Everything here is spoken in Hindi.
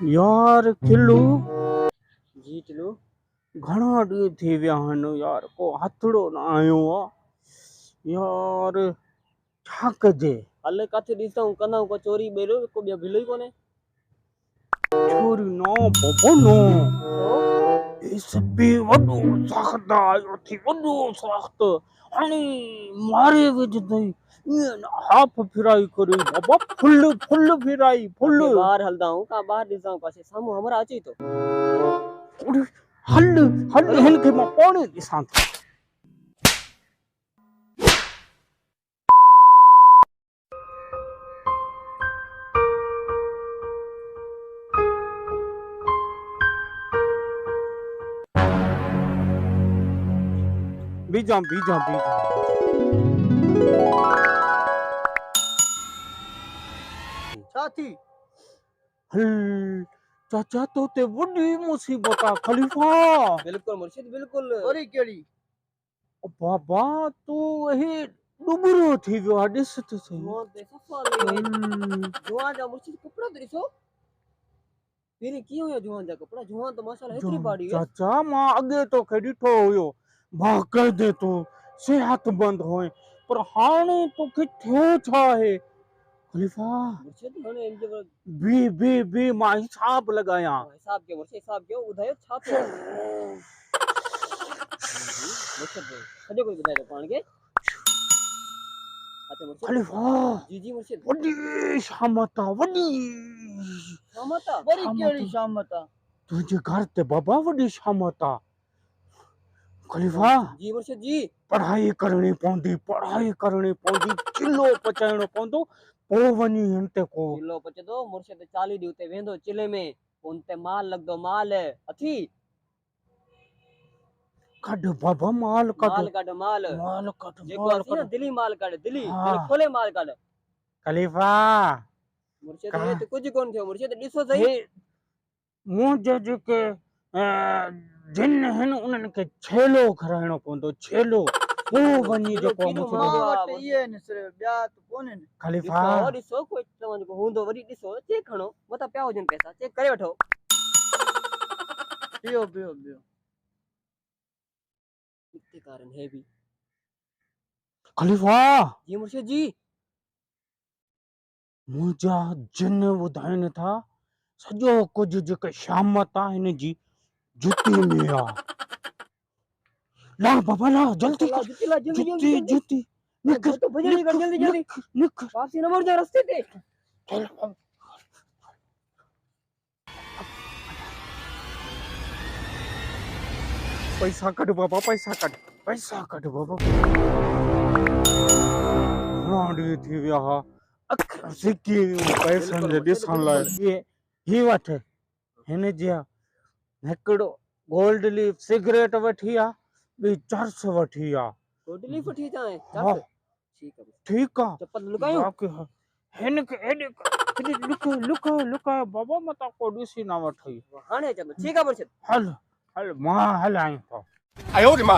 यार किलो जी टिलू घणा ॾींहं थी विया आहिनि यार, को हथड़ो न आयो आहे यार, छा कजे? हल काथे ॾिसूं कंदा को चोरी ॿेड़ो को ॿियो भिलो ई कोने। छोरी नो बाबा नो, छो? एसपी वॾो सख़्त आयो थी, वॾो सख़्त हाणे मारे विझंदई ईअं न, हाफ फिराई करे बाबा, फुल फुल फिराई फुल। काथे ॿाहिरि हलंदा आहियूं का ॿाहिरि ॾिसूं कासे साम्हूं हमरा अचे थो। हल हल हिनखे मां पाणे ॾिसां थो। बीजा बीजा बीजा साथी हल चाचा तो ते वॾी मुसीबत आहे ख़लीफ़ा। बिल्कुल मुर्शिद बिल्कुल। वरी केड़ी? बाबा तू ही डुबरो थी वियो आहे, ॾिस त सही। जुआन ते सफ़ा लॻे जुआन जा मुर्शिद कपड़ा तो ॾिसो पहिरीं कीअं हुया जुआन जा कपड़ा। जुआन तो माशाल्लाह हेतिरी बाड़ी है। चाचा मां अॻे तोखे ॾिठो हुयो बाक़ाइदे तूं सिहतमंद हुए, पर हाणे तोखे थियो छा आहे ख़लीफ़ा? मुर्शिद हाणे इन जो बी मां हिसाब लॻायां। हिसाब के मुर्शिद हिसाब कयो ॿुधायो छा थियो। मुर्शिद सॼो कुझु ॿुधायो पाण खे। अच्छा मुर्शिद ख़लीफ़ा जी जी मुर्शिद वॾी शामत आहे, वॾी शामत आहे। वरी केड़ी शामत आ? तुंहिंजे घर ते बाबा वॾी शामत आहे ख़लीफ़ा। जी मुर्शिद जी पढ़ाई करणी पवंदी, पढ़ाई करणी पवंदी, चिल्लो पचाइणो पवंदो, पोइ वञी हिन ते को चिल्लो पचंदो। मुर्शिद 40 ॾींहं उते वेंदो चिल्ले में, पोइ उन ते माल लॻंदो। माल अथी कढ बाबा माल कढ, माल कढ माल माल कढ, जेको माल अथी न कढ दिली माल कढ, दिली हाँ। दिल खोले माल कढ। ख़लीफ़ा मुर्शिद हे त कुझु कोन थियो। मुर्शिद ॾिसो सही हे मुंहिंजे जेके जिन हिन उन्हनि खे छेलो कराइणो पवंदो, छेलो पोइ वञी छेलो जेको केॾो मां महांगो वटि आहे। इहे न सिर्फ़ ॿिया त कोन्हनि। ख़लीफ़ा ॾिसो ॾिसो कोई तव्हां जेको हूंदो वरी ॾिसो चेक खणो, मथां पिया हुजनि पैसा, चेक करे वठो। पियो पियो पियो किथे कारण है भी ख़लीफ़ा जी मुर्शिद जी मुंहिंजा जिन ॿुधाइनि था सॼो कुझु जेके शामत आहे हिन जी जुती में आहे। ला बाबा ला, जल्दी ला कर, जुती ला जल्दी जल्दी जुती जल्दी जुती निकर तो जल्दी कर जल्दी जल्दी निकर वापसी न मुड़ जा रास्ते ते। पैसा कढ बाबा, पैसा कढ, पैसा कढ बाबा। घणा ॾींहं थी विया हा अखियूं सिकी पैसनि जे ॾिसण लाइ। ही वठ, हिन जी हिकिड़ो गोल्ड लीफ सिगरेट वठी आहे, ॿी चर्स वठी आहे। टोटली फटी जाए हाँ ठीक है ठीक आहे। चप्पल लुकायो बाक़ी हिनखे हेॾे लुकायो बाबा, मतां को ॾिसी न वठई। हाणे चलो ठीक है मुर्शिद हल हल मां हलायूं था।哎呦我的妈！